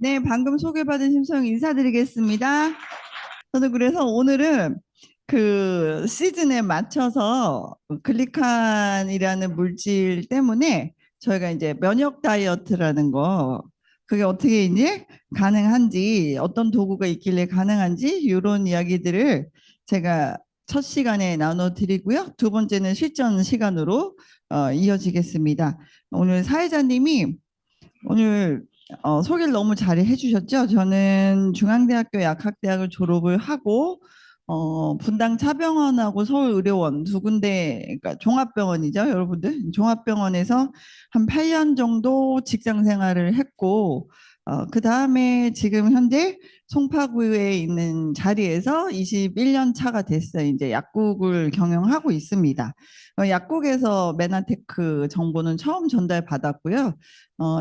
네, 방금 소개받은 심성 인사드리겠습니다. 저는 그래서 오늘은 그 시즌에 맞춰서 글리칸이라는 물질 때문에 저희가 이제 면역 다이어트라는 거, 그게 어떻게 이제 가능한지, 어떤 도구가 있길래 가능한지 이런 이야기들을 제가 첫 시간에 나눠드리고요. 두 번째는 실전 시간으로 이어지겠습니다. 오늘 사회자님이 오늘 소개를 너무 잘 해주셨죠? 저는 중앙대학교 약학대학을 졸업을 하고 분당 차병원하고 서울의료원 두 군데, 그러니까 종합병원이죠, 여러분들. 종합병원에서 한 8년 정도 직장 생활을 했고, 그 다음에 지금 현재 송파구에 있는 자리에서 21년 차가 됐어요. 이제 약국을 경영하고 있습니다. 약국에서 메나테크 정보는 처음 전달받았고요.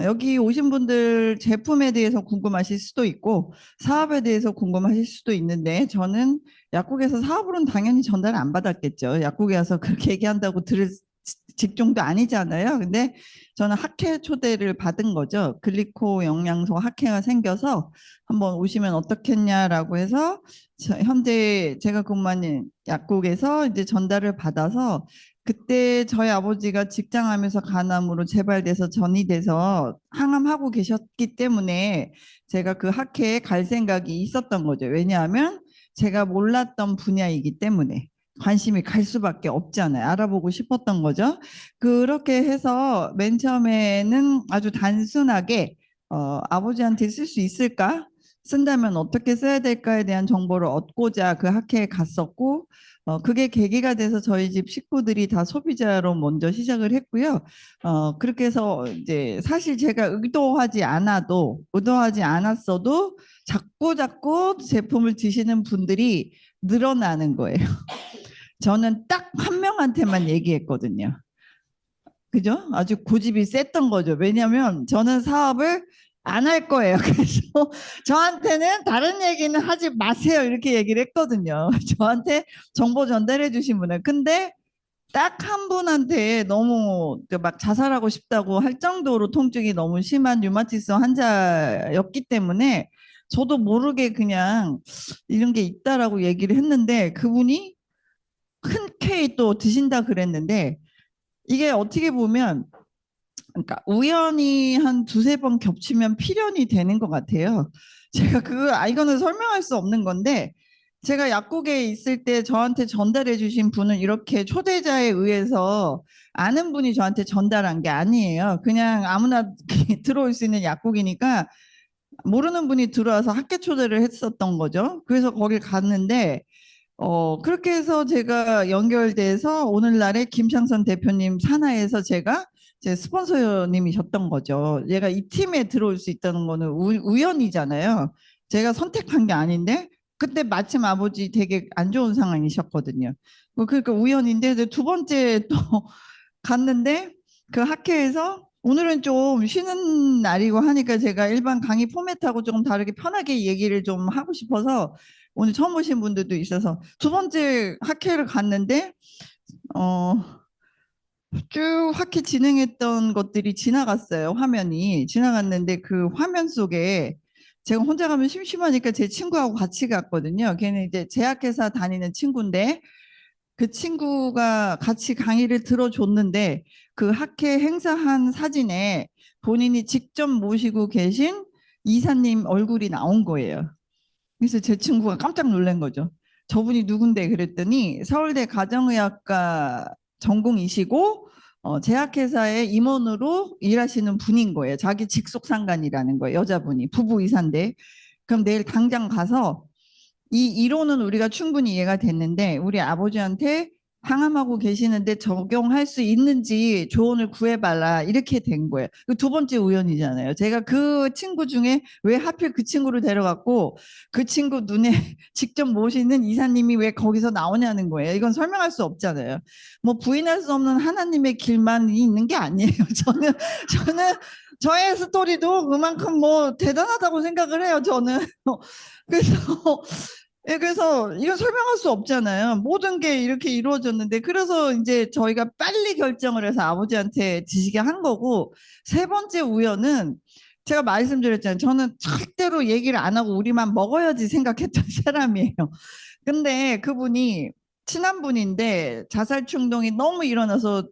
여기 오신 분들 제품에 대해서 궁금하실 수도 있고 사업에 대해서 궁금하실 수도 있는데 저는 약국에서 사업으로는 당연히 전달 안 받았겠죠. 약국에 와서 그렇게 얘기한다고 들을 직종도 아니잖아요. 근데 저는 학회 초대를 받은 거죠. 글리코 영양소 학회가 생겨서 한번 오시면 어떻겠냐라고 해서 현재 제가 근무하는 약국에서 이제 전달을 받아서 그때 저희 아버지가 직장하면서 간암으로 재발돼서 전이 돼서 항암하고 계셨기 때문에 제가 그 학회에 갈 생각이 있었던 거죠. 왜냐하면 제가 몰랐던 분야이기 때문에 관심이 갈 수밖에 없잖아요. 알아보고 싶었던 거죠. 그렇게 해서 맨 처음에는 아주 단순하게 아버지한테 쓸 수 있을까? 쓴다면 어떻게 써야 될까에 대한 정보를 얻고자 그 학회에 갔었고 그게 계기가 돼서 저희 집 식구들이 다 소비자로 먼저 시작을 했고요. 그렇게 해서 이제 사실 제가 의도하지 않았어도 자꾸 제품을 드시는 분들이 늘어나는 거예요. 저는 딱 한 명한테만 얘기했거든요. 그죠? 아주 고집이 셌던 거죠. 왜냐하면 저는 사업을 안 할 거예요. 그래서 저한테는 다른 얘기는 하지 마세요. 이렇게 얘기를 했거든요. 저한테 정보 전달해 주신 분은. 근데 딱 한 분한테 너무 막 자살하고 싶다고 할 정도로 통증이 너무 심한 류마티스 환자였기 때문에 저도 모르게 그냥 이런 게 있다라고 얘기를 했는데 그분이 흔쾌히 또 드신다 그랬는데 이게 어떻게 보면 그러니까 우연히 한 두세 번 겹치면 필연이 되는 것 같아요. 제가 이거는 설명할 수 없는 건데 제가 약국에 있을 때 저한테 전달해 주신 분은 이렇게 초대자에 의해서 아는 분이 저한테 전달한 게 아니에요. 그냥 아무나 들어올 수 있는 약국이니까 모르는 분이 들어와서 학교 초대를 했었던 거죠. 그래서 거길 갔는데 그렇게 해서 제가 연결돼서 오늘날에 김창선 대표님 산하에서 제가 제 스폰서님이셨던 거죠. 얘가 이 팀에 들어올 수 있다는 거는 우연이잖아요. 제가 선택한 게 아닌데 그때 마침 아버지 되게 안 좋은 상황이셨거든요. 그러니까 우연인데 이제 두 번째 또 갔는데 그 학회에서 오늘은 좀 쉬는 날이고 하니까 제가 일반 강의 포맷하고 조금 다르게 편하게 얘기를 좀 하고 싶어서 오늘 처음 오신 분들도 있어서 두 번째 학회를 갔는데 어, 쭉 학회 진행했던 것들이 지나갔어요. 화면이 지나갔는데 그 화면 속에 제가 혼자 가면 심심하니까 제 친구하고 같이 갔거든요. 걔는 이제 제약회사 다니는 친구인데 그 친구가 같이 강의를 들어줬는데 그 학회 행사한 사진에 본인이 직접 모시고 계신 이사님 얼굴이 나온 거예요. 그래서 제 친구가 깜짝 놀란 거죠. 저분이 누군데 그랬더니 서울대 가정의학과 전공이시고 제약회사의 임원으로 일하시는 분인 거예요. 자기 직속 상간이라는 거예요. 여자분이 부부 이사인데 그럼 내일 당장 가서 이 이론은 우리가 충분히 이해가 됐는데 우리 아버지한테 항암하고 계시는데 적용할 수 있는지 조언을 구해봐라 이렇게 된 거예요. 그 두 번째 우연이잖아요. 제가 그 친구 중에 왜 하필 그 친구를 데려갔고 그 친구 눈에 직접 모시는 이사님이 왜 거기서 나오냐는 거예요. 이건 설명할 수 없잖아요. 뭐 부인할 수 없는 하나님의 길만 있는 게 아니에요. 저는 저의 스토리도 그만큼 뭐 대단하다고 생각을 해요. 저는 그래서 예, 그래서 이건 설명할 수 없잖아요. 모든 게 이렇게 이루어졌는데, 그래서 이제 저희가 빨리 결정을 해서 아버지한테 지시게 한 거고, 세 번째 우연은 제가 말씀드렸잖아요. 저는 절대로 얘기를 안 하고 우리만 먹어야지 생각했던 사람이에요. 근데 그분이 친한 분인데 자살 충동이 너무 일어나서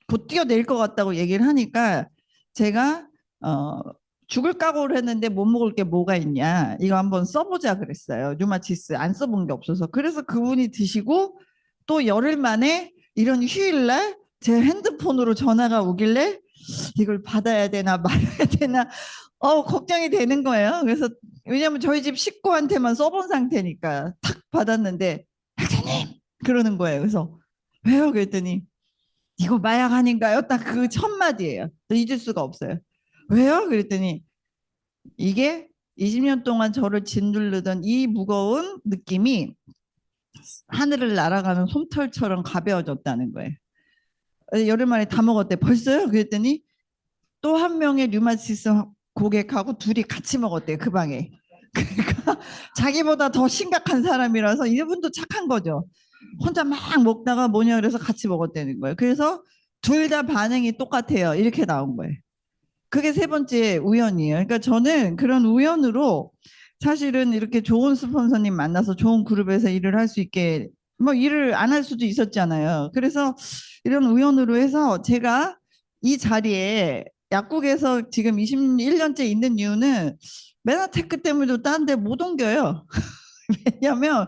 곧 뛰어낼 것 같다고 얘기를 하니까 제가 어, 죽을 각오를 했는데 못 먹을 게 뭐가 있냐. 이거 한번 써보자 그랬어요. 류마티스 안 써본 게 없어서. 그래서 그분이 드시고 또 열흘 만에 이런 휴일날 제 핸드폰으로 전화가 오길래 이걸 받아야 되나 말아야 되나 걱정이 되는 거예요. 그래서 왜냐면 저희 집 식구한테만 써본 상태니까 탁 받았는데 학생님 그러는 거예요. 그래서 왜요? 그랬더니 이거 마약 아닌가요? 딱 그 첫 마디예요. 잊을 수가 없어요. 왜요? 그랬더니 이게 20년 동안 저를 짓누르던 이 무거운 느낌이 하늘을 날아가는 솜털처럼 가벼워졌다는 거예요. 열흘 만에 다 먹었대. 벌써요? 그랬더니 또 한 명의 류마티스 고객하고 둘이 같이 먹었대요. 그 방에. 그러니까 자기보다 더 심각한 사람이라서 이분도 착한 거죠. 혼자 막 먹다가 뭐냐 그래서 같이 먹었다는 거예요. 그래서 둘 다 반응이 똑같아요. 이렇게 나온 거예요. 그게 세 번째 우연이에요. 그러니까 저는 그런 우연으로 사실은 이렇게 좋은 스폰서님 만나서 좋은 그룹에서 일을 할 수 있게 뭐 일을 안 할 수도 있었잖아요. 그래서 이런 우연으로 해서 제가 이 자리에 약국에서 지금 21년째 있는 이유는 메나테크 때문에도 딴 데 못 옮겨요. 왜냐면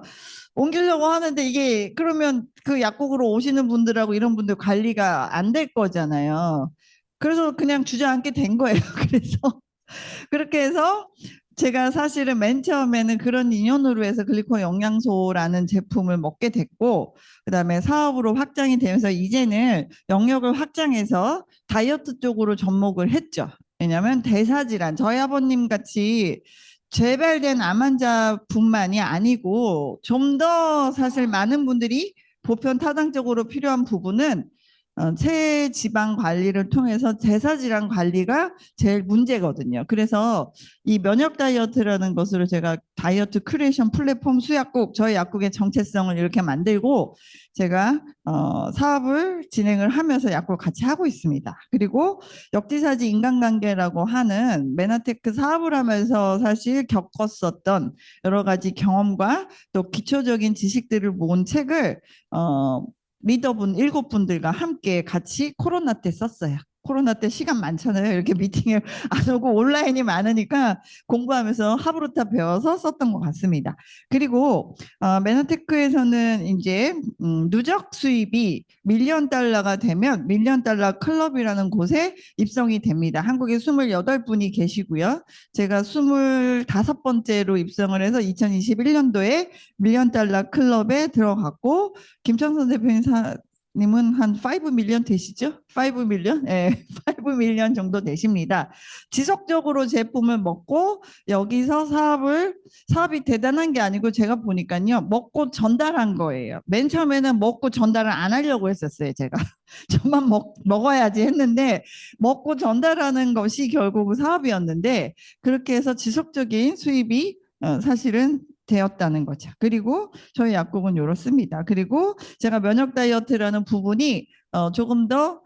옮기려고 하는데 이게 그러면 그 약국으로 오시는 분들하고 이런 분들 관리가 안 될 거잖아요. 그래서 그냥 주저앉게 된 거예요. 그래서 그렇게 해서 제가 사실은 맨 처음에는 그런 인연으로 해서 글리코 영양소라는 제품을 먹게 됐고, 그다음에 사업으로 확장이 되면서 이제는 영역을 확장해서 다이어트 쪽으로 접목을 했죠. 왜냐하면 대사질환, 저희 아버님 같이 재발된 암 환자뿐만이 아니고 좀 더 사실 많은 분들이 보편 타당적으로 필요한 부분은 체지방 관리를 통해서 대사질환 관리가 제일 문제거든요. 그래서 이 면역 다이어트라는 것으로 제가 다이어트 큐레이션 플랫폼 수약국, 저희 약국의 정체성을 이렇게 만들고 제가 사업을 진행을 하면서 약국을 같이 하고 있습니다. 그리고 역지사지 인간관계라고 하는 메나테크 사업을 하면서 사실 겪었었던 여러 가지 경험과 또 기초적인 지식들을 모은 책을 리더분 7분들과 함께 같이 코로나 때 썼어요. 코로나 때 시간 많잖아요. 이렇게 미팅을 안 오고 온라인이 많으니까 공부하면서 하브루타 배워서 썼던 것 같습니다. 그리고 메나테크에서는 이제 누적 수입이 밀리언 달러가 되면 밀리언 달러 클럽이라는 곳에 입성이 됩니다. 한국에 28분이 계시고요. 제가 25번째로 입성을 해서 2021년도에 밀리언 달러 클럽에 들어갔고 김창선 대표님 님은 한 5 밀리언 되시죠? 5 밀리언? 예, 5 밀리언 정도 되십니다. 지속적으로 제품을 먹고 여기서 사업이 대단한 게 아니고 제가 보니까요. 먹고 전달한 거예요. 맨 처음에는 먹고 전달을 안 하려고 했었어요. 제가. 저만 먹어야지 했는데 먹고 전달하는 것이 결국 사업이었는데 그렇게 해서 지속적인 수입이 사실은 되었다는 거죠. 그리고 저희 약국은 이렇습니다. 그리고 제가 면역 다이어트라는 부분이 조금 더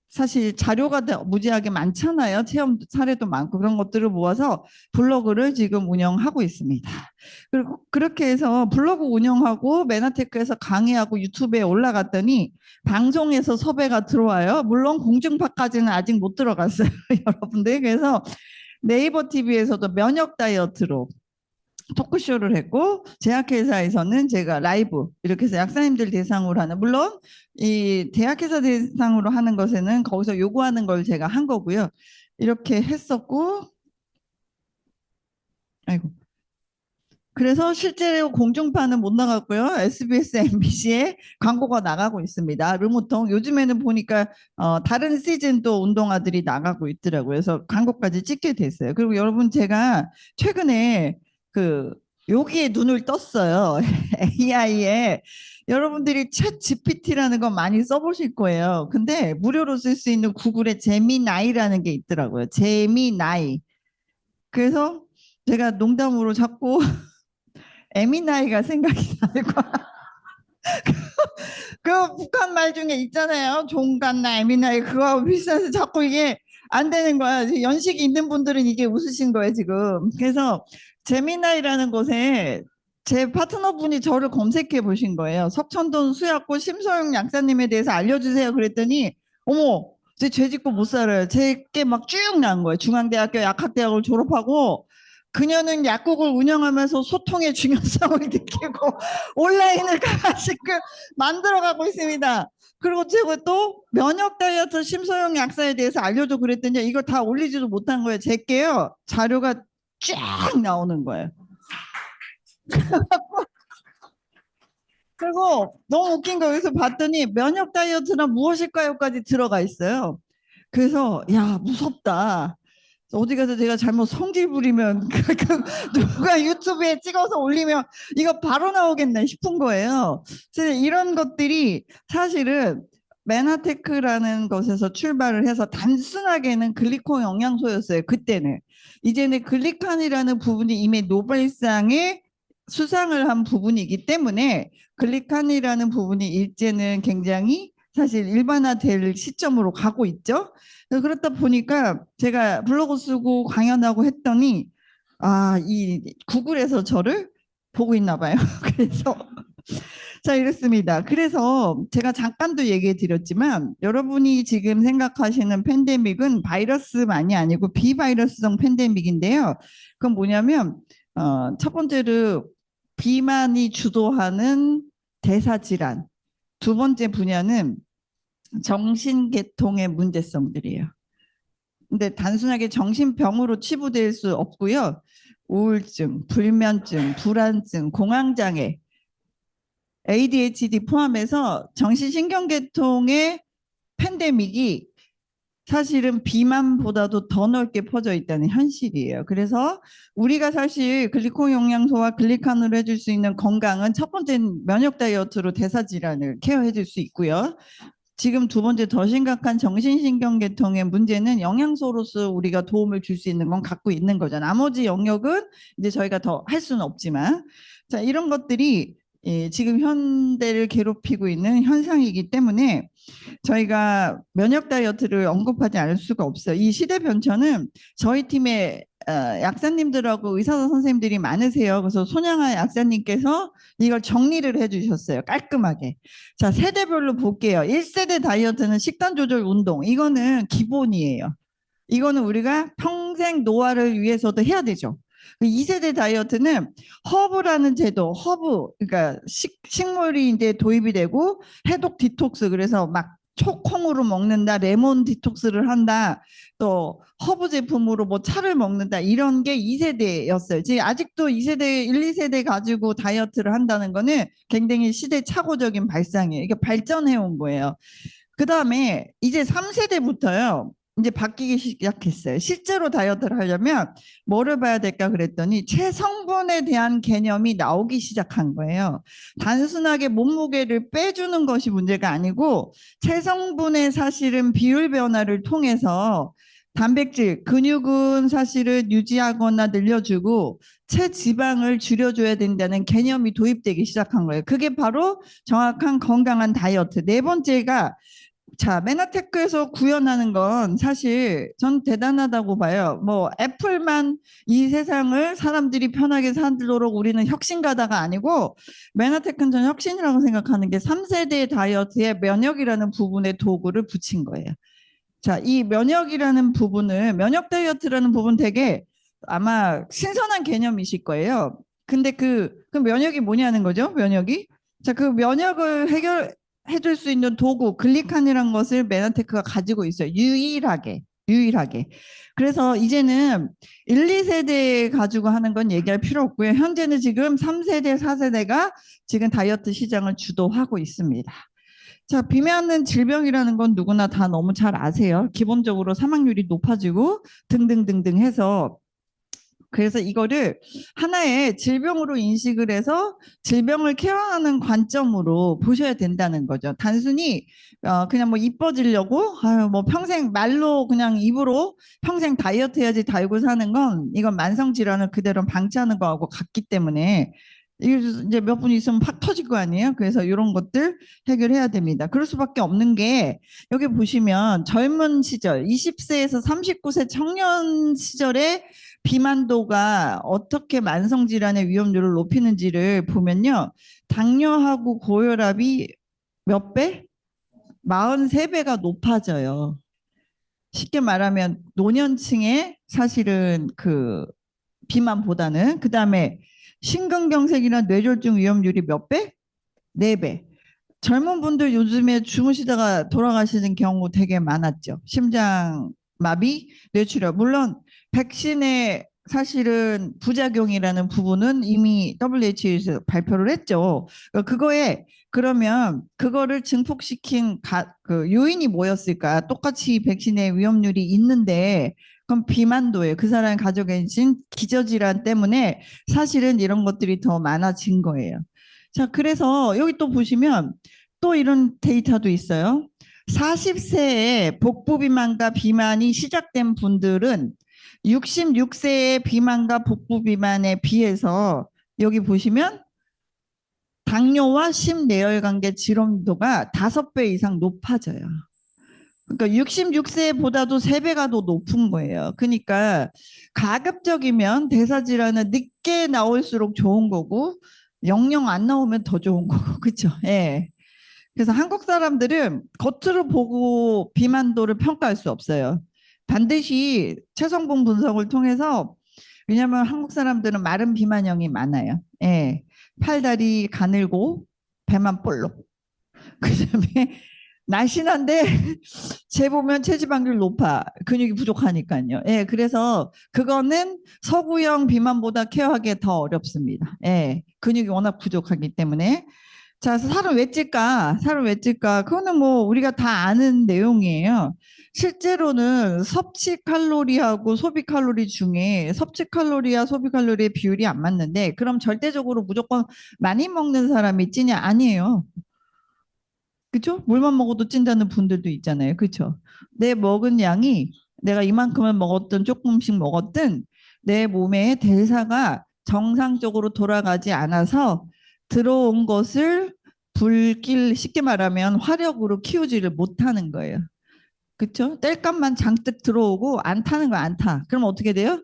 사실 자료가 무지하게 많잖아요. 체험 사례도 많고 그런 것들을 모아서 블로그를 지금 운영하고 있습니다. 그리고 그렇게 해서 블로그 운영하고 메나테크에서 강의하고 유튜브에 올라갔더니 방송에서 섭외가 들어와요. 물론 공중파까지는 아직 못 들어갔어요. 여러분들. 그래서 네이버 TV에서도 면역 다이어트로 토크쇼를 했고 제약회사에서는 제가 라이브 이렇게 해서 약사님들 대상으로 하는 물론 이 대학회사 대상으로 하는 것에는 거기서 요구하는 걸 제가 한 거고요. 이렇게 했었고 아이고 그래서 실제로 공중파는 못 나갔고요. SBS, MBC에 광고가 나가고 있습니다. 르모통 요즘에는 보니까 다른 시즌도 운동화들이 나가고 있더라고요. 그래서 광고까지 찍게 됐어요. 그리고 여러분 제가 최근에 그 여기에 눈을 떴어요. AI에 여러분들이 챗 GPT라는 거 많이 써보실 거예요. 근데 무료로 쓸 수 있는 구글의 제미나이라는 게 있더라고요. 제미나이. 그래서 제가 농담으로 자꾸 에미나이가 생각이 나고 그 북한 말 중에 있잖아요. 종갓나 에미나이 그거하고 비슷해서 자꾸 이게 안 되는 거야. 연식이 있는 분들은 이게 웃으신 거예요, 지금. 그래서 재미나이라는 곳에 제 파트너분이 저를 검색해 보신 거예요. 석천동 수약고 심소영 약사님에 대해서 알려주세요. 그랬더니 어머, 제 죄 짓고 못 살아요. 제게 막 쭉 나온 거예요. 중앙대학교 약학대학을 졸업하고 그녀는 약국을 운영하면서 소통의 중요성을 느끼고 온라인을 가지고 만들어가고 있습니다. 그리고 제가 또 면역 다이어트 심소영 약사에 대해서 알려줘 그랬더니 이걸 다 올리지도 못한 거예요. 제게요 자료가 쫙 나오는 거예요. 그리고 너무 웃긴 거 여기서 봤더니 면역 다이어트는 무엇일까요까지 들어가 있어요. 그래서 야 무섭다. 어디 가서 제가 잘못 성질 부리면 누가 유튜브에 찍어서 올리면 이거 바로 나오겠네 싶은 거예요. 그래서 이런 것들이 사실은 메나테크라는 것에서 출발을 해서 단순하게는 글리콘 영양소였어요. 그때는. 이제는 글리칸이라는 부분이 이미 노벨상에 수상을 한 부분이기 때문에 글리칸이라는 부분이 일제는 굉장히 사실 일반화될 시점으로 가고 있죠. 그렇다 보니까 제가 블로그 쓰고 강연하고 했더니 이 구글에서 저를 보고 있나 봐요. 그래서 자 이렇습니다. 그래서 제가 잠깐도 얘기해 드렸지만 여러분이 지금 생각하시는 팬데믹은 바이러스만이 아니고 비바이러스성 팬데믹인데요. 그건 뭐냐면 첫 번째로 비만이 주도하는 대사질환, 두 번째 분야는 정신계통의 문제성들이에요. 근데 단순하게 정신병으로 치부될 수 없고요. 우울증, 불면증, 불안증, 공황장애, ADHD 포함해서 정신신경계통의 팬데믹이 사실은 비만보다도 더 넓게 퍼져 있다는 현실이에요. 그래서 우리가 사실 글리콘 영양소와 글리칸으로 해줄 수 있는 건강은 첫 번째는 면역 다이어트로 대사질환을 케어해 줄 수 있고요. 지금 두 번째 더 심각한 정신신경계통의 문제는 영양소로서 우리가 도움을 줄 수 있는 건 갖고 있는 거죠. 나머지 영역은 이제 저희가 더 할 수는 없지만 자 이런 것들이 지금 현대를 괴롭히고 있는 현상이기 때문에 저희가 면역 다이어트를 언급하지 않을 수가 없어요. 이 시대 변천은 저희 팀에 약사님들하고 의사 선생님들이 많으세요. 그래서 손양아 약사님께서 이걸 정리를 해주셨어요. 깔끔하게. 자, 세대별로 볼게요. 1세대 다이어트는 식단 조절 운동. 이거는 기본이에요. 이거는 우리가 평생 노화를 위해서도 해야 되죠. 2세대 다이어트는 허브라는 제도, 허브, 그러니까 식물이 이제 도입이 되고 해독 디톡스, 그래서 막 초콩으로 먹는다, 레몬 디톡스를 한다, 또 허브 제품으로 뭐 차를 먹는다, 이런 게 2세대였어요. 지금 아직도 2세대, 1, 2세대 가지고 다이어트를 한다는 거는 굉장히 시대착오적인 발상이에요. 이게 발전해 온 거예요. 그 다음에 이제 3세대부터요. 이제 바뀌기 시작했어요. 실제로 다이어트를 하려면 뭐를 봐야 될까 그랬더니 체성분에 대한 개념이 나오기 시작한 거예요. 단순하게 몸무게를 빼주는 것이 문제가 아니고 체성분의 사실은 비율 변화를 통해서 단백질, 근육은 사실은 유지하거나 늘려주고 체지방을 줄여줘야 된다는 개념이 도입되기 시작한 거예요. 그게 바로 정확한 건강한 다이어트. 네 번째가 자, 메나테크에서 구현하는 건 사실 전 대단하다고 봐요. 뭐 애플만 이 세상을 사람들이 편하게 살도록 우리는 혁신가다가 아니고 메나테크는 전 혁신이라고 생각하는 게 3세대 다이어트에 면역이라는 부분에 도구를 붙인 거예요. 자, 이 면역이라는 부분을 면역 다이어트라는 부분 되게 아마 신선한 개념이실 거예요. 근데 그 면역이 뭐냐는 거죠? 면역이. 자, 그 면역을 해줄 수 있는 도구 글리칸이라는 것을 메나테크가 가지고 있어요. 유일하게. 그래서 이제는 1, 2세대 가지고 하는 건 얘기할 필요 없고요. 현재는 지금 3세대, 4세대가 지금 다이어트 시장을 주도하고 있습니다. 자, 비만은 질병이라는 건 누구나 다 너무 잘 아세요. 기본적으로 사망률이 높아지고 등등등등 해서 그래서 이거를 하나의 질병으로 인식을 해서 질병을 케어하는 관점으로 보셔야 된다는 거죠. 단순히 그냥 뭐 이뻐지려고 뭐 평생 말로 그냥 입으로 평생 다이어트 해야지 달고 사는 건 이건 만성 질환을 그대로 방치하는 거하고 같기 때문에 이게 이제 몇 분 있으면 팍 터질 거 아니에요? 그래서 이런 것들 해결해야 됩니다. 그럴 수밖에 없는 게 여기 보시면 젊은 시절 20세에서 39세 청년 시절에 비만도가 어떻게 만성질환의 위험률을 높이는지를 보면요. 당뇨하고 고혈압이 몇 배? 43배가 높아져요. 쉽게 말하면 노년층에 사실은 그 비만보다는 그다음에 심근경색이나 뇌졸중 위험률이 몇 배? 4배. 젊은 분들 요즘에 주무시다가 돌아가시는 경우 되게 많았죠. 심장마비, 뇌출혈. 물론 백신의 사실은 부작용이라는 부분은 이미 WHO에서 발표를 했죠. 그거에 그러면 그거를 증폭시킨 그 요인이 뭐였을까? 똑같이 백신의 위험률이 있는데 그럼 비만도예요. 그 사람이 가지고 계신 기저질환 때문에 사실은 이런 것들이 더 많아진 거예요. 자, 그래서 여기 또 보시면 또 이런 데이터도 있어요. 40세에 복부 비만과 비만이 시작된 분들은 66세의 비만과 복부 비만에 비해서 여기 보시면 당뇨와 심내열관계 질환도가 5배 이상 높아져요. 그러니까 66세보다도 3배가 더 높은 거예요. 그러니까 가급적이면 대사질환은 늦게 나올수록 좋은 거고 영영 안 나오면 더 좋은 거고 그렇죠? 예. 그래서 한국 사람들은 겉으로 보고 비만도를 평가할 수 없어요. 반드시 체성분 분석을 통해서 왜냐하면 한국 사람들은 마른 비만형이 많아요. 예. 팔다리 가늘고 배만 볼록. 그다음에 날씬한데 재보면 체지방률 높아. 근육이 부족하니까요. 예, 그래서 그거는 서구형 비만보다 케어하기 더 어렵습니다. 예, 근육이 워낙 부족하기 때문에. 자, 살을 왜 찔까? 살을 왜 찔까? 그거는 뭐 우리가 다 아는 내용이에요. 실제로는 섭취 칼로리하고 소비 칼로리 중에 섭취 칼로리와 소비 칼로리의 비율이 안 맞는데 그럼 절대적으로 무조건 많이 먹는 사람이 찌냐? 아니에요. 그죠? 물만 먹어도 찐다는 분들도 있잖아요. 그죠? 내 먹은 양이 내가 이만큼을 먹었든 조금씩 먹었든 내 몸의 대사가 정상적으로 돌아가지 않아서 들어온 것을 불길 쉽게 말하면 화력으로 키우지를 못하는 거예요. 그렇죠? 땔감만 장뜩 들어오고 안 타는 거 안 타. 그럼 어떻게 돼요?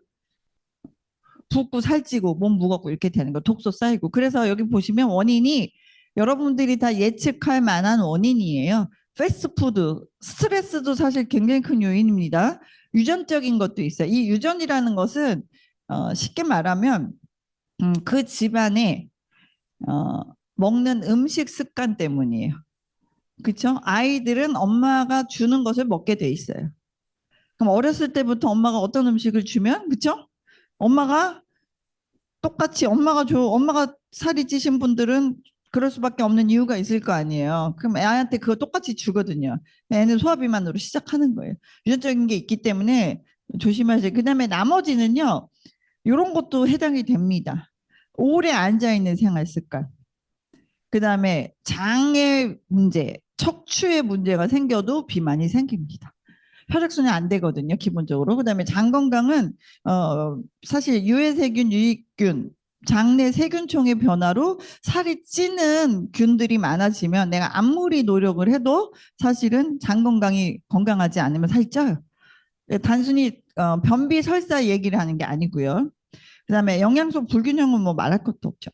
붓고 살찌고 몸 무겁고 이렇게 되는 거 독소 쌓이고 그래서 여기 보시면 원인이 여러분들이 다 예측할 만한 원인이에요. 패스트푸드 스트레스도 사실 굉장히 큰 요인입니다. 유전적인 것도 있어요. 이 유전이라는 것은 쉽게 말하면 그 집안에 어, 먹는 음식 습관 때문이에요. 그렇죠? 아이들은 엄마가 주는 것을 먹게 돼 있어요. 그럼 어렸을 때부터 엄마가 어떤 음식을 주면 그렇죠? 엄마가 똑같이 엄마가 살이 찌신 분들은 그럴 수밖에 없는 이유가 있을 거 아니에요. 그럼 애한테 그거 똑같이 주거든요. 애는 소화비만으로 시작하는 거예요. 유전적인 게 있기 때문에 조심하세요. 그다음에 나머지는요. 이런 것도 해당이 됩니다. 오래 앉아 있는 생활 습관. 그다음에 장의 문제, 척추의 문제가 생겨도 비만이 생깁니다. 혈액순환이 안 되거든요, 기본적으로. 그다음에 장 건강은 사실 유해세균, 유익균, 장내 세균총의 변화로 살이 찌는 균들이 많아지면 내가 아무리 노력을 해도 사실은 장 건강이 건강하지 않으면 살이 쪄요. 단순히 변비 설사 얘기를 하는 게 아니고요. 그다음에 영양소 불균형은 뭐 말할 것도 없죠.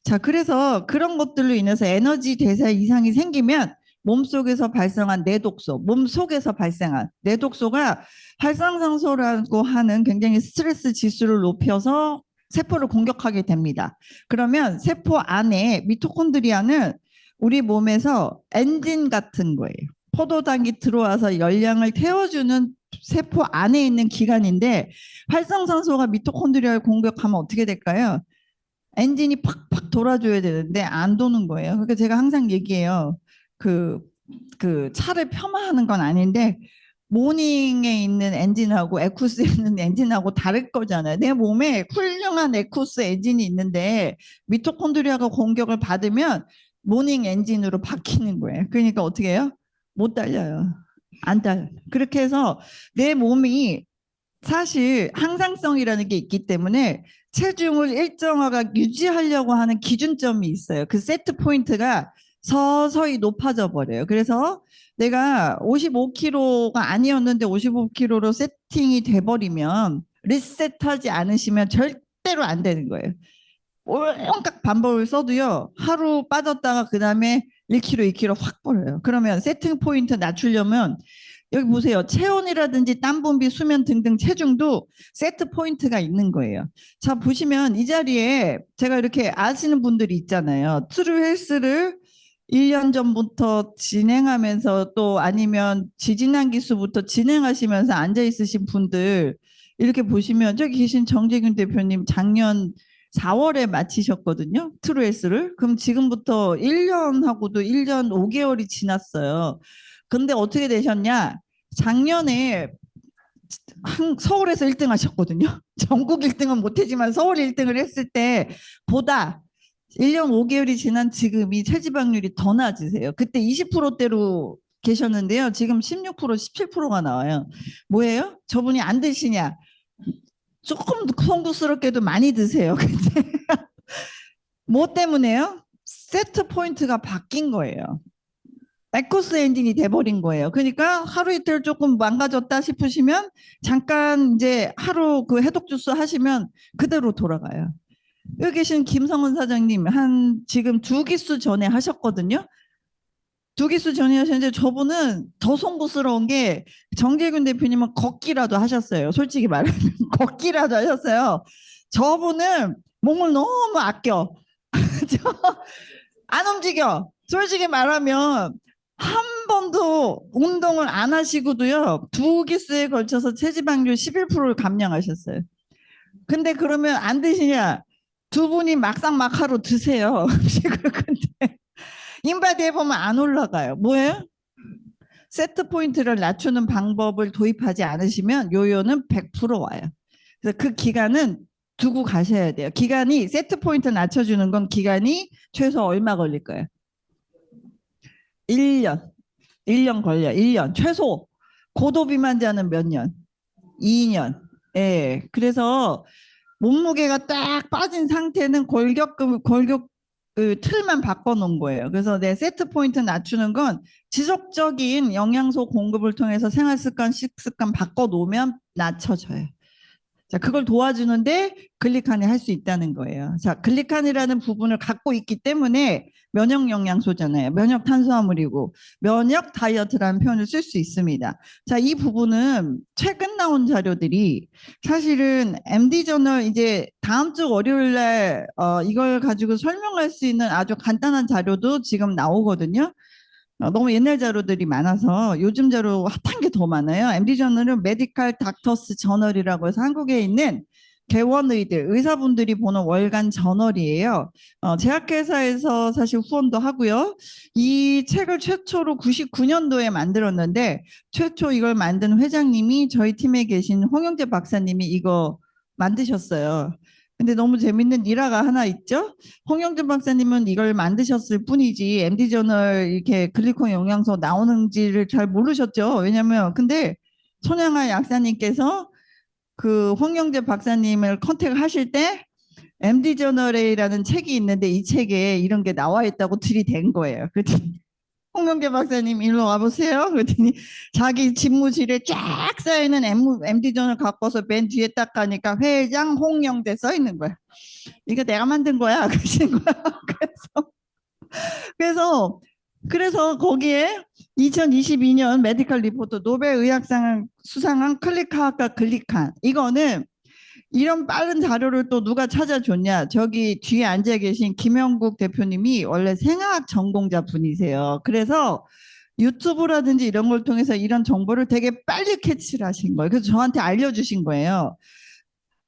자, 그래서 그런 것들로 인해서 에너지 대사 이상이 생기면 몸속에서 발생한 뇌독소, 몸속에서 발생한 뇌독소가 활성산소라고 하는 굉장히 스트레스 지수를 높여서 세포를 공격하게 됩니다. 그러면 세포 안에 미토콘드리아는 우리 몸에서 엔진 같은 거예요. 포도당이 들어와서 열량을 태워주는 세포 안에 있는 기관인데 활성산소가 미토콘드리아를 공격하면 어떻게 될까요? 엔진이 팍팍 돌아줘야 되는데 안 도는 거예요. 그러니까 제가 항상 얘기해요. 그, 그 차를 폄하하는 건 아닌데 모닝에 있는 엔진하고 에쿠스에 있는 엔진하고 다를 거잖아요. 내 몸에 훌륭한 에쿠스 엔진이 있는데 미토콘드리아가 공격을 받으면 모닝 엔진으로 바뀌는 거예요. 그러니까 어떻게 해요? 못 달려요. 안 달려요. 그렇게 해서 내 몸이 사실 항상성이라는 게 있기 때문에 체중을 일정하게 유지하려고 하는 기준점이 있어요. 그 세트 포인트가 서서히 높아져 버려요. 그래서 내가 55kg가 아니었는데 55kg로 세팅이 돼버리면 리셋하지 않으시면 절대로 안 되는 거예요. 온갖 방법을 써도요. 하루 빠졌다가 그 다음에 1kg, 2kg 확 벌어요. 그러면 세팅 포인트 낮추려면 여기 보세요. 체온이라든지 땀 분비, 수면 등등 체중도 세트 포인트가 있는 거예요. 자, 보시면 이 자리에 제가 이렇게 아시는 분들이 있잖아요. 트루 헬스를 1년 전부터 진행하면서 또 아니면 지지난 기수부터 진행하시면서 앉아 있으신 분들 이렇게 보시면 저기 계신 정재균 대표님 작년 4월에 마치셨거든요. 트루 헬스를. 그럼 지금부터 1년하고도 1년 5개월이 지났어요. 근데 어떻게 되셨냐? 작년에 서울에서 1등 하셨거든요. 전국 1등은 못했지만 서울 1등을 했을 때 보다 1년 5개월이 지난 지금이 체지방률이 더 낮으세요. 그때 20%대로 계셨는데요. 지금 16%, 17%가 나와요. 뭐예요? 저분이 안 드시냐? 조금 송구스럽게도 많이 드세요. 근데 뭐 때문에요? 세트 포인트가 바뀐 거예요. 백코스 엔진이 돼버린 거예요. 그러니까 하루 이틀 조금 망가졌다 싶으시면 잠깐 이제 하루 그 해독 주스 하시면 그대로 돌아가요. 여기 계신 김성은 사장님 한 지금 2기수 전에 하셨거든요. 2기수 전에 하셨는데 저분은 더 송구스러운 게 정재균 대표님은 걷기라도 하셨어요. 솔직히 말하면 걷기라도 하셨어요. 저분은 몸을 너무 아껴. 안 움직여. 솔직히 말하면 한 번도 운동을 안 하시고도요. 2기수에 걸쳐서 체지방률 11%를 감량하셨어요. 근데 그러면 안 드시냐? 두 분이 막상 막하로 드세요. 음식을. 근데 인바디에 보면 안 올라가요. 뭐예요? 세트 포인트를 낮추는 방법을 도입하지 않으시면 요요는 100% 와요. 그래서 그 기간은 두고 가셔야 돼요. 기간이 세트 포인트 낮춰주는 건 기간이 최소 얼마 걸릴 거예요? 1년. 1년 걸려. 1년. 최소. 고도 비만자는 몇 년? 2년. 예. 그래서 몸무게가 딱 빠진 상태는 골격 그 틀만 바꿔놓은 거예요. 그래서 내 세트 포인트 낮추는 건 지속적인 영양소 공급을 통해서 생활 습관, 식습관 바꿔놓으면 낮춰져요. 자, 그걸 도와주는데 글리칸이 할 수 있다는 거예요. 자, 글리칸이라는 부분을 갖고 있기 때문에 면역 영양소잖아요. 면역 탄수화물이고 면역 다이어트라는 표현을 쓸 수 있습니다. 자, 이 부분은 최근 나온 자료들이 사실은 MD 저널 이제 다음 주 월요일 날 이걸 가지고 설명할 수 있는 아주 간단한 자료도 지금 나오거든요. 너무 옛날 자료들이 많아서 요즘 자료 핫한 게 더 많아요. MD 저널은 메디칼 닥터스 저널이라고 해서 한국에 있는 개원의들, 의사분들이 보는 월간 저널이에요. 제약회사에서 사실 후원도 하고요. 이 책을 최초로 99년도에 만들었는데 최초 이걸 만든 회장님이 저희 팀에 계신 홍영재 박사님이 이거 만드셨어요. 근데 너무 재밌는 일화가 하나 있죠. 홍영준 박사님은 이걸 만드셨을 뿐이지 MD 저널 이렇게 글리콘 영양소 나오는지를 잘 모르셨죠. 왜냐면 근데 손양아 약사님께서 그 홍영재 박사님을 컨택하실 때 MD 저널이라는 책이 있는데 이 책에 이런 게 나와 있다고 들이댄 거예요. 그랬더니 홍명재 박사님 일로 와보세요. 그랬더니 자기 집무실에 쫙 쌓여있는 MD전을 갖고서 맨 뒤에 딱 가니까 회장 홍영재 써 있는 거야. 이거 내가 만든 거야. 그러신 거야. 그래서 거기에 2022년 메디컬 리포트 노벨 의학상 수상한 클리카학과 글리칸 이거는 이런 빠른 자료를 또 누가 찾아줬냐? 저기 뒤에 앉아 계신 김영국 대표님이 원래 생화학 전공자 분이세요. 그래서 유튜브라든지 이런 걸 통해서 이런 정보를 되게 빨리 캐치를 하신 거예요. 그래서 저한테 알려주신 거예요.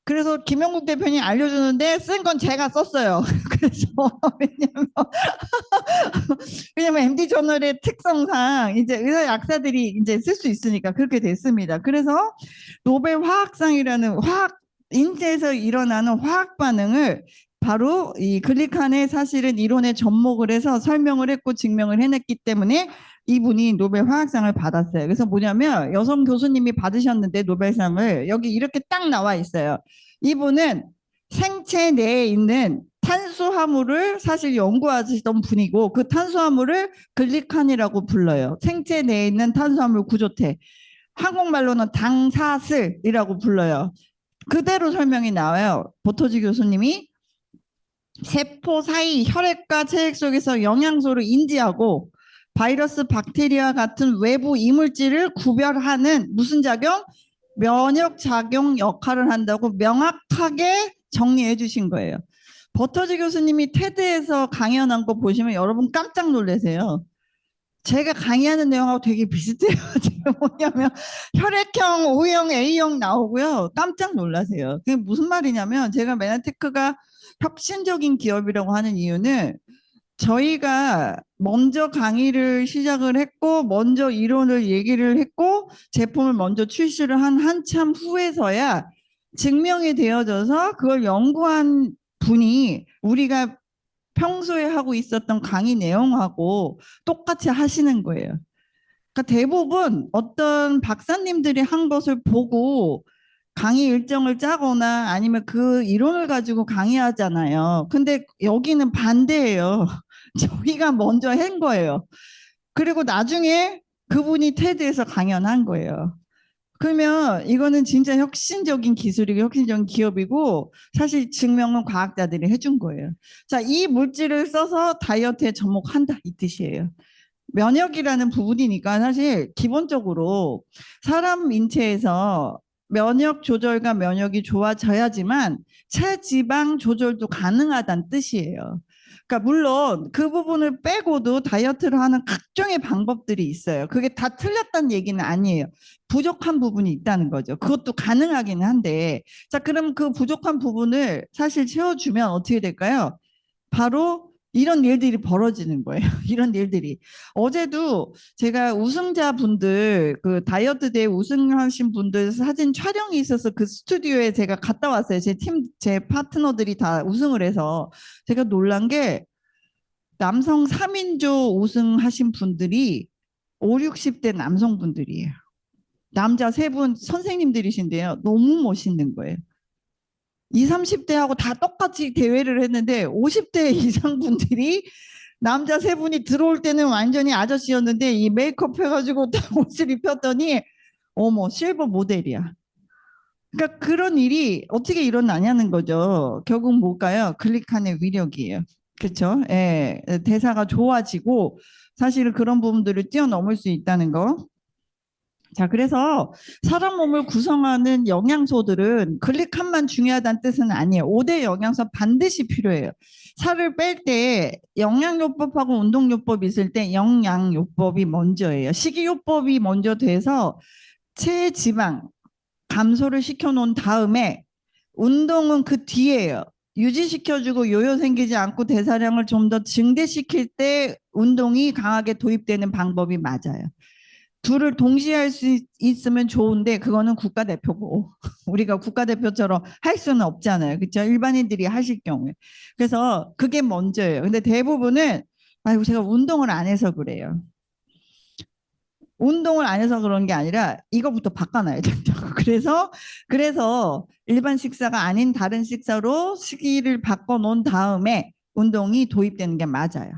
그래서 김영국 대표님 알려주는데 쓴 건 제가 썼어요. 그래서 왜냐면 MD 저널의 특성상 이제 의사 약사들이 이제 쓸 수 있으니까 그렇게 됐습니다. 그래서 노벨 화학상이라는 인체에서 일어나는 화학 반응을 바로 이 글리칸의 사실은 이론에 접목을 해서 설명을 했고 증명을 해냈기 때문에 이분이 노벨 화학상을 받았어요. 그래서 뭐냐면 여성 교수님이 받으셨는데 노벨상을 여기 이렇게 딱 나와 있어요. 이분은 생체 내에 있는 탄수화물을 사실 연구하시던 분이고 그 탄수화물을 글리칸이라고 불러요. 생체 내에 있는 탄수화물 구조태. 한국말로는 당사슬이라고 불러요. 그대로 설명이 나와요. 보토지 교수님이 세포 사이 혈액과 체액 속에서 영양소를 인지하고 바이러스, 박테리아 같은 외부 이물질을 구별하는 무슨 작용? 면역 작용 역할을 한다고 명확하게 정리해 주신 거예요. 버터지 교수님이 테드에서 강연한 거 보시면 여러분 깜짝 놀라세요. 제가 강의하는 내용하고 되게 비슷해요. 제가 뭐냐면 혈액형, O형, A형 나오고요. 깜짝 놀라세요. 그게 무슨 말이냐면 제가 메나테크가 혁신적인 기업이라고 하는 이유는 저희가 먼저 강의를 시작을 했고 먼저 이론을 얘기를 했고 제품을 먼저 출시를 한 한참 후에서야 증명이 되어져서 그걸 연구한 분이 우리가 평소에 하고 있었던 강의 내용하고 똑같이 하시는 거예요. 그러니까 대부분 어떤 박사님들이 한 것을 보고 강의 일정을 짜거나 아니면 그 이론을 가지고 강의하잖아요. 근데 여기는 반대예요. 저희가 먼저 한 거예요. 그리고 나중에 그분이 테드에서 강연한 거예요. 그러면 이거는 진짜 혁신적인 기술이고 혁신적인 기업이고 사실 증명은 과학자들이 해준 거예요. 자, 이 물질을 써서 다이어트에 접목한다 이 뜻이에요. 면역이라는 부분이니까 사실 기본적으로 사람 인체에서 면역 조절과 면역이 좋아져야지만 체지방 조절도 가능하다는 뜻이에요. 그러니까 물론 그 부분을 빼고도 다이어트를 하는 각종의 방법들이 있어요. 그게 다 틀렸다는 얘기는 아니에요. 부족한 부분이 있다는 거죠. 그것도 가능하기는 한데 자, 그럼 그 부족한 부분을 사실 채워주면 어떻게 될까요? 바로 이런 일들이 벌어지는 거예요. 이런 일들이. 어제도 제가 우승자분들, 그 다이어트 대회 우승하신 분들 사진 촬영이 있어서 그 스튜디오에 제가 갔다 왔어요. 제 팀, 제 파트너들이 다 우승을 해서. 제가 놀란 게 남성 3인조 우승하신 분들이 5, 60대 남성분들이에요. 남자 3분 선생님들이신데요. 너무 멋있는 거예요. 20, 30대하고 다 똑같이 대회를 했는데 50대 이상 분들이 남자 3분이 들어올 때는 완전히 아저씨였는데 이 메이크업 해가지고 딱 옷을 입혔더니 어머 실버 모델이야. 그러니까 그런 일이 어떻게 일어나냐는 거죠. 결국 뭘까요? 글리칸의 위력이에요. 그렇죠? 예, 대사가 좋아지고 사실 그런 부분들을 뛰어넘을 수 있다는 거. 자, 그래서 사람 몸을 구성하는 영양소들은 글리칸만 중요하다는 뜻은 아니에요. 5대 영양소 반드시 필요해요. 살을 뺄 때 영양요법하고 운동요법이 있을 때 영양요법이 먼저예요. 식이요법이 먼저 돼서 체지방 감소를 시켜놓은 다음에 운동은 그 뒤에요. 유지시켜주고 요요 생기지 않고 대사량을 좀 더 증대시킬 때 운동이 강하게 도입되는 방법이 맞아요. 둘을 동시에 할 수 있으면 좋은데 그거는 국가대표고 우리가 국가대표처럼 할 수는 없잖아요. 그렇죠? 일반인들이 하실 경우에. 그래서 그게 먼저예요. 근데 대부분은 아이고 제가 운동을 안 해서 그래요. 운동을 안 해서 그런 게 아니라 이거부터 바꿔놔야 된다고. 그래서 일반 식사가 아닌 다른 식사로 시기를 바꿔놓은 다음에 운동이 도입되는 게 맞아요.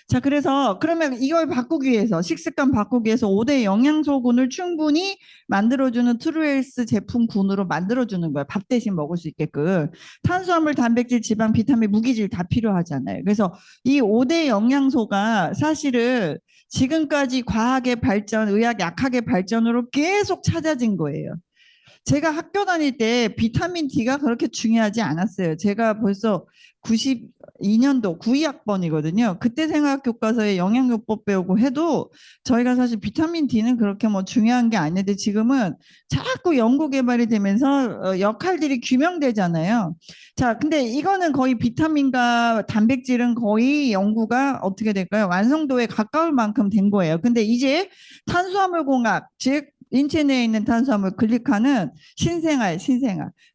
자, 그래서 그러면 이걸 바꾸기 위해서 식습관 바꾸기 위해서 5대 영양소군을 충분히 만들어주는 트루헬스 제품군으로 만들어주는 거예요. 밥 대신 먹을 수 있게끔. 탄수화물, 단백질, 지방, 비타민, 무기질 다 필요하잖아요. 그래서 이 5대 영양소가 사실은 지금까지 과학의 발전, 의학 약학의 발전으로 계속 찾아진 거예요. 제가 학교 다닐 때 비타민 D가 그렇게 중요하지 않았어요. 제가 벌써 92년도 92학번이거든요. 그때 생활교과서에 영양요법 배우고 해도 저희가 사실 비타민 D는 그렇게 뭐 중요한 게 아닌데 지금은 자꾸 연구 개발이 되면서 역할들이 규명되잖아요. 자, 근데 이거는 거의 비타민과 단백질은 거의 연구가 어떻게 될까요? 완성도에 가까울 만큼 된 거예요. 근데 이제 탄수화물 공학, 즉 인체 내에 있는 탄수화물 글리칸은 신생아예요.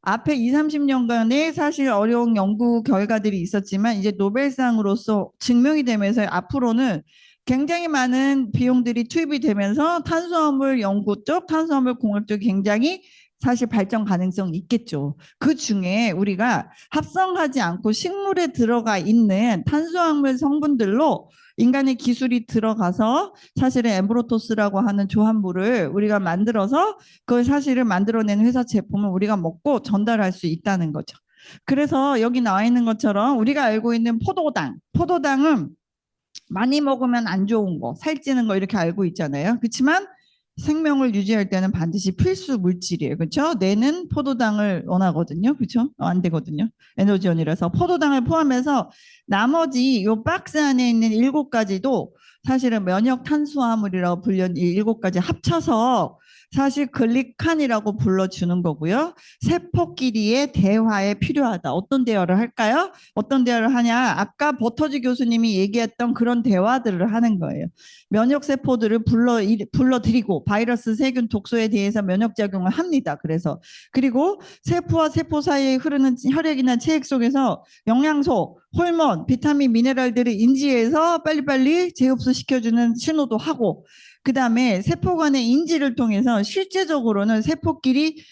앞에 2, 30년간의 사실 어려운 연구 결과들이 있었지만 이제 노벨상으로서 증명이 되면서 앞으로는 굉장히 많은 비용들이 투입이 되면서 탄수화물 연구 쪽, 탄수화물 공학 쪽이 굉장히 사실 발전 가능성이 있겠죠. 그 중에 우리가 합성하지 않고 식물에 들어가 있는 탄수화물 성분들로 인간의 기술이 들어가서 사실은 엠브로토스라고 하는 조합물을 우리가 만들어서 그걸 사실을 만들어낸 회사 제품을 우리가 먹고 전달할 수 있다는 거죠. 그래서 여기 나와 있는 것처럼 우리가 알고 있는 포도당은 많이 먹으면 안 좋은 거, 살찌는 거 이렇게 알고 있잖아요. 그렇지만 생명을 유지할 때는 반드시 필수 물질이에요. 그렇죠? 뇌는 포도당을 원하거든요. 그렇죠? 안 되거든요. 에너지원이라서 포도당을 포함해서 나머지 요 박스 안에 있는 7가지도 사실은 면역 탄수화물이라고 불리는 이 7가지 합쳐서 사실 글리칸이라고 불러주는 거고요. 세포끼리의 대화에 필요하다. 어떤 대화를 할까요? 어떤 대화를 하냐? 아까 버터지 교수님이 얘기했던 그런 대화들을 하는 거예요. 면역 세포들을 불러들이고 바이러스, 세균, 독소에 대해서 면역 작용을 합니다. 그래서 그리고 세포와 세포 사이에 흐르는 혈액이나 체액 속에서 영양소, 호르몬, 비타민, 미네랄들을 인지해서 빨리빨리 재흡수시켜주는 신호도 하고 그 다음에 세포 간의 인지를 통해서 실제적으로는 세포끼리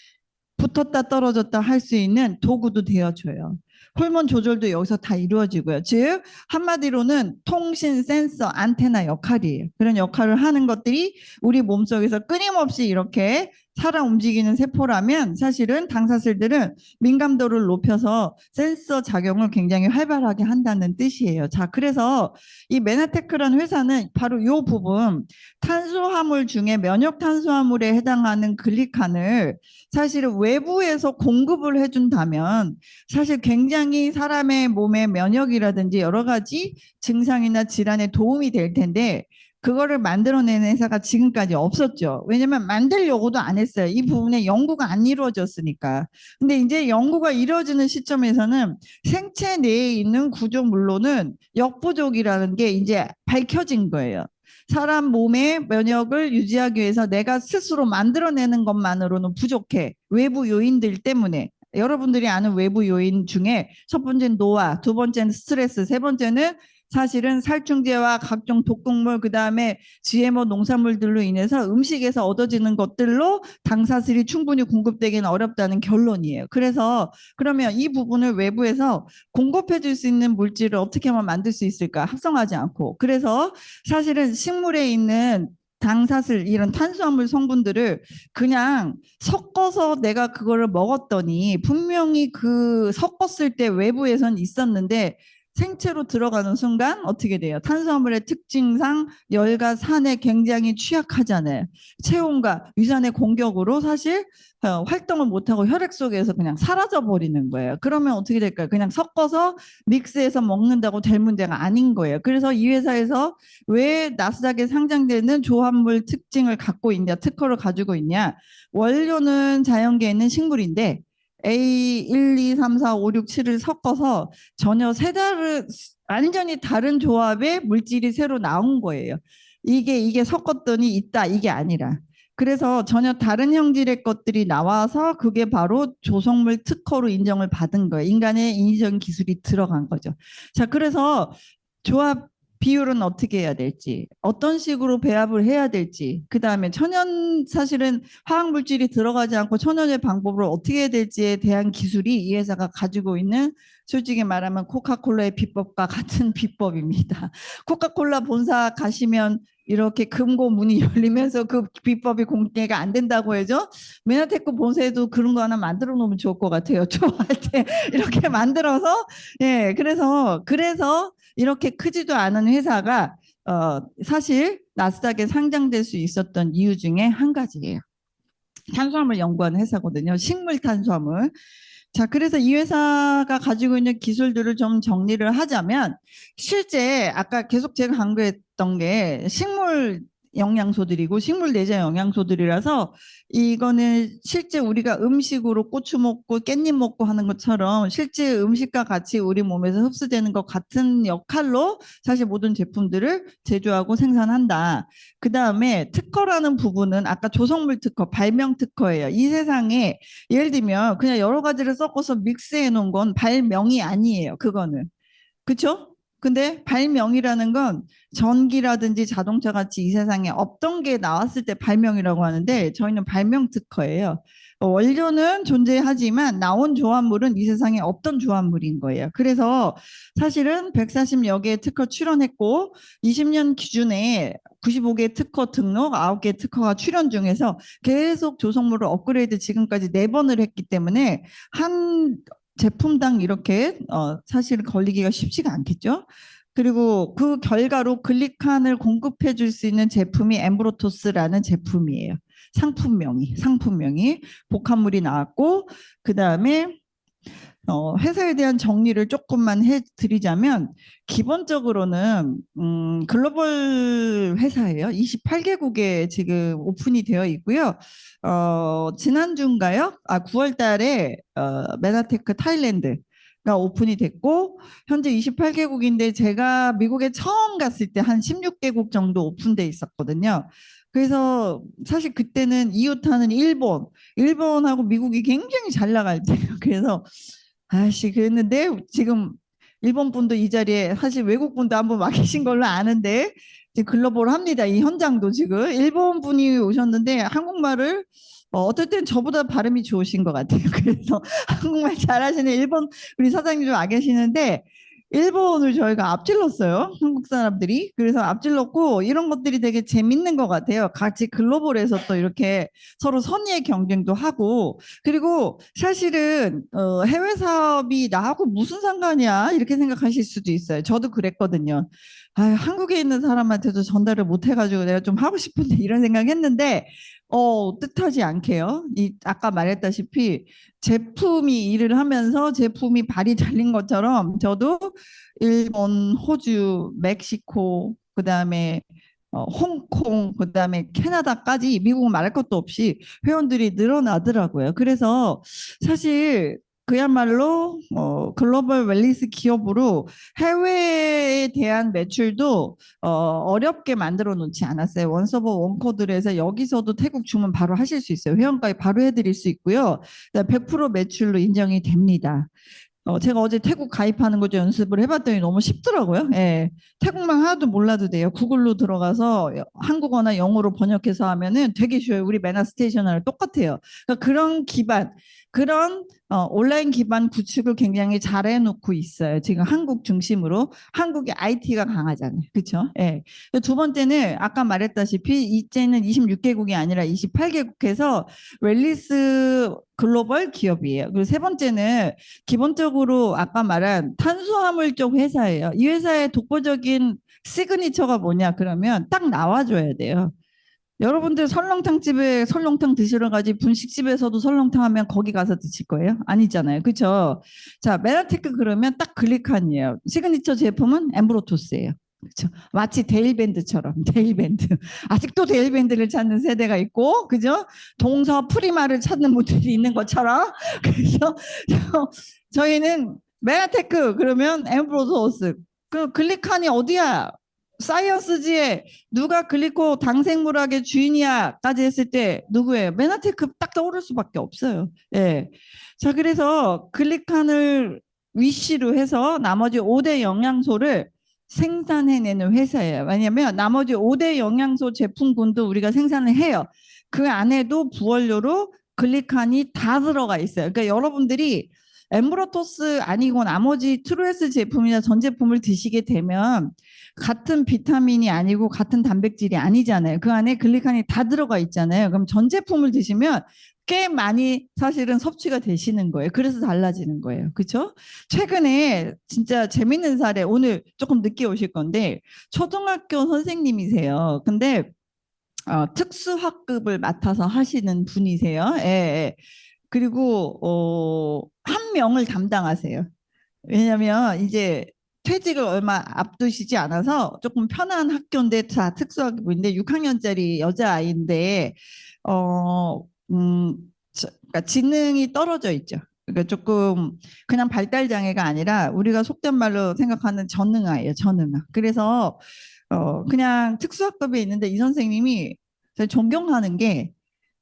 붙었다 떨어졌다 할 수 있는 도구도 되어줘요. 호르몬 조절도 여기서 다 이루어지고요. 즉 한마디로는 통신, 센서, 안테나 역할이에요. 그런 역할을 하는 것들이 우리 몸속에서 끊임없이 이렇게 살아 움직이는 세포라면 사실은 당사슬들은 민감도를 높여서 센서 작용을 굉장히 활발하게 한다는 뜻이에요. 자, 그래서 이 메나테크라는 회사는 바로 이 부분 탄수화물 중에 면역 탄수화물에 해당하는 글리칸을 사실은 외부에서 공급을 해준다면 사실 굉장히 사람의 몸의 면역이라든지 여러 가지 증상이나 질환에 도움이 될 텐데 그거를 만들어내는 회사가 지금까지 없었죠. 왜냐면 만들려고도 안 했어요. 이 부분에 연구가 안 이루어졌으니까. 근데 이제 연구가 이루어지는 시점에서는 생체 내에 있는 구조물로는 역부족이라는 게 이제 밝혀진 거예요. 사람 몸의 면역을 유지하기 위해서 내가 스스로 만들어내는 것만으로는 부족해. 외부 요인들 때문에. 여러분들이 아는 외부 요인 중에 첫 번째는 노화, 두 번째는 스트레스, 세 번째는 사실은 살충제와 각종 독극물, 그 다음에 GMO 농산물들로 인해서 음식에서 얻어지는 것들로 당사슬이 충분히 공급되기는 어렵다는 결론이에요. 그래서 그러면 이 부분을 외부에서 공급해 줄 수 있는 물질을 어떻게 하면 만들 수 있을까? 합성하지 않고. 그래서 사실은 식물에 있는 당사슬 이런 탄수화물 성분들을 그냥 섞어서 내가 그거를 먹었더니 분명히 그 섞었을 때 외부에선 있었는데 생체로 들어가는 순간 어떻게 돼요? 탄수화물의 특징상 열과 산에 굉장히 취약하잖아요. 체온과 위산의 공격으로 사실 활동을 못하고 혈액 속에서 그냥 사라져 버리는 거예요. 그러면 어떻게 될까요? 그냥 섞어서 믹스해서 먹는다고 될 문제가 아닌 거예요. 그래서 이 회사에서 왜 나스닥에 상장되는 조합물 특징을 갖고 있냐, 특허를 가지고 있냐? 원료는 자연계에 있는 식물인데 A1, 2, 3, 4, 5, 6, 7을 섞어서 전혀 완전히 다른 조합의 물질이 새로 나온 거예요. 이게 섞었더니 있다 이게 아니라. 그래서 전혀 다른 형질의 것들이 나와서 그게 바로 조성물 특허로 인정을 받은 거예요. 인간의 인위적인 기술이 들어간 거죠. 자, 그래서 조합 비율은 어떻게 해야 될지, 어떤 식으로 배합을 해야 될지, 그 다음에 사실은 화학물질이 들어가지 않고 천연의 방법을 어떻게 해야 될지에 대한 기술이 이 회사가 가지고 있는 솔직히 말하면 코카콜라의 비법과 같은 비법입니다. 코카콜라 본사 가시면 이렇게 금고 문이 열리면서 그 비법이 공개가 안 된다고 해죠. 메나테크 본사에도 그런 거 하나 만들어 놓으면 좋을 것 같아요. 좋아할 때 이렇게 만들어서 예, 그래서 이렇게 크지도 않은 회사가 사실 나스닥에 상장될 수 있었던 이유 중에 한 가지예요. 탄수화물 연구하는 회사거든요. 식물 탄수화물. 자, 그래서 이 회사가 가지고 있는 기술들을 좀 정리를 하자면 실제 아까 계속 제가 강조했던 게 식물 영양소들이고 식물 내재 영양소들이라서 이거는 실제 우리가 음식으로 고추 먹고 깻잎 먹고 하는 것처럼 실제 음식과 같이 우리 몸에서 흡수되는 것 같은 역할로 사실 모든 제품들을 제조하고 생산한다. 그 다음에 특허라는 부분은 아까 조성물 특허, 발명 특허예요. 이 세상에 예를 들면 그냥 여러 가지를 섞어서 믹스해 놓은 건 발명이 아니에요. 그거는. 그쵸? 근데 발명이라는 건 전기라든지 자동차 같이 이 세상에 없던 게 나왔을 때 발명이라고 하는데 저희는 발명 특허예요. 원료는 존재하지만 나온 조합물은 이 세상에 없던 조합물인 거예요. 그래서 사실은 140여 개의 특허 출원했고 20년 기준에 95개 특허 등록, 9개 특허가 출원 중에서 계속 조성물을 업그레이드 지금까지 4번을 했기 때문에 한 제품당 이렇게 사실 걸리기가 쉽지가 않겠죠. 그리고 그 결과로 글리칸을 공급해 줄 수 있는 제품이 엠브로토스라는 제품이에요. 상품명이 복합물이 나왔고 그 다음에 회사에 대한 정리를 조금만 해드리자면 기본적으로는 글로벌 회사예요. 28개국에 지금 오픈이 되어 있고요. 지난주인가요? 9월 달에 메나테크 타일랜드가 오픈이 됐고 현재 28개국인데 제가 미국에 처음 갔을 때 한 16개국 정도 오픈돼 있었거든요. 그래서 사실 그때는 이웃하는 일본하고 미국이 굉장히 잘 나갈 때예요. 그래서 아씨 그랬는데 지금 일본 분도 이 자리에 사실 외국 분도 한분 와 계신 걸로 아는데 지금 글로벌합니다. 이 현장도 지금 일본 분이 오셨는데 한국말을 어떨 땐 저보다 발음이 좋으신 것 같아요. 그래서 한국말 잘하시는 일본 우리 사장님 좀 와 계시는데 일본을 저희가 앞질렀어요. 한국 사람들이. 그래서 앞질렀고 이런 것들이 되게 재밌는 것 같아요. 같이 글로벌에서 또 이렇게 서로 선의의 경쟁도 하고 그리고 사실은 해외 사업이 나하고 무슨 상관이야 이렇게 생각하실 수도 있어요. 저도 그랬거든요. 아, 한국에 있는 사람한테도 전달을 못 해가지고 내가 좀 하고 싶은데 이런 생각했는데 뜻하지 않게요. 아까 말했다시피 제품이 일을 하면서 제품이 발이 달린 것처럼 저도 일본, 호주, 멕시코, 그다음에 홍콩, 그다음에 캐나다까지 미국 말할 것도 없이 회원들이 늘어나더라고요. 그래서 사실 그야말로 글로벌 웰니스 기업으로 해외에 대한 매출도 어렵게 만들어 놓지 않았어요. 원서버 원코드에서 여기서도 태국 주문 바로 하실 수 있어요. 회원가입 바로 해드릴 수 있고요. 100% 매출로 인정이 됩니다. 제가 어제 태국 가입하는 거 좀 연습을 해봤더니 너무 쉽더라고요. 예. 태국말 하나도 몰라도 돼요. 구글로 들어가서 한국어나 영어로 번역해서 하면은 되게 쉬워요. 우리 메나 스테이셔너랑 똑같아요. 그러니까 그런 기반, 그런 온라인 기반 구축을 굉장히 잘 해놓고 있어요. 지금 한국 중심으로. 한국의 IT가 강하잖아요. 그렇죠? 예. 두 번째는 아까 말했다시피 이제는 26개국이 아니라 28개국에서 웰리스 글로벌 기업이에요. 그리고 세 번째는 기본적으로 아까 말한 탄수화물 쪽 회사예요. 이 회사의 독보적인 시그니처가 뭐냐 그러면 딱 나와줘야 돼요. 여러분들 설렁탕집에 설렁탕 드시러 가지 분식집에서도 설렁탕 하면 거기 가서 드실 거예요? 아니잖아요. 그렇죠? 자, 메나테크 그러면 딱 글리칸이에요. 시그니처 제품은 엠브로토스예요. 그렇죠? 마치 데일밴드처럼 데일밴드. 아직도 데일밴드를 찾는 세대가 있고 그죠? 동서 프리마를 찾는 분들이 있는 것처럼 그래서 저희는 메나테크 그러면 엠브로토스 그 글리칸이 어디야? 사이언스지에 누가 글리코 당생물학의 주인이야까지 했을 때 누구예요? 메나테크 딱 떠오를 수밖에 없어요. 예. 자, 그래서 글리칸을 위시로 해서 나머지 5대 영양소를 생산해내는 회사예요. 왜냐하면 나머지 5대 영양소 제품군도 우리가 생산을 해요. 그 안에도 부원료로 글리칸이 다 들어가 있어요. 그러니까 여러분들이 엠브로토스 아니고 나머지 트루에스 제품이나 전 제품을 드시게 되면 같은 비타민이 아니고 같은 단백질이 아니잖아요. 그 안에 글리칸이 다 들어가 있잖아요. 그럼 전 제품을 드시면 꽤 많이 사실은 섭취가 되시는 거예요. 그래서 달라지는 거예요. 그렇죠? 최근에 진짜 재밌는 사례 오늘 조금 늦게 오실 건데 초등학교 선생님이세요. 근데 특수학급을 맡아서 하시는 분이세요. 예, 예. 그리고 한 명을 담당하세요. 왜냐면 이제 퇴직을 얼마 앞두시지 않아서 조금 편한 학교인데 다 특수학부인데 6학년짜리 여자아이인데 어, 음, 그러니까 지능이 떨어져 있죠. 그러니까 조금 그냥 발달 장애가 아니라 우리가 속된 말로 생각하는 전능아예요, 전능아. 그래서 그냥 특수학급에 있는데 이 선생님이 제가 존경하는 게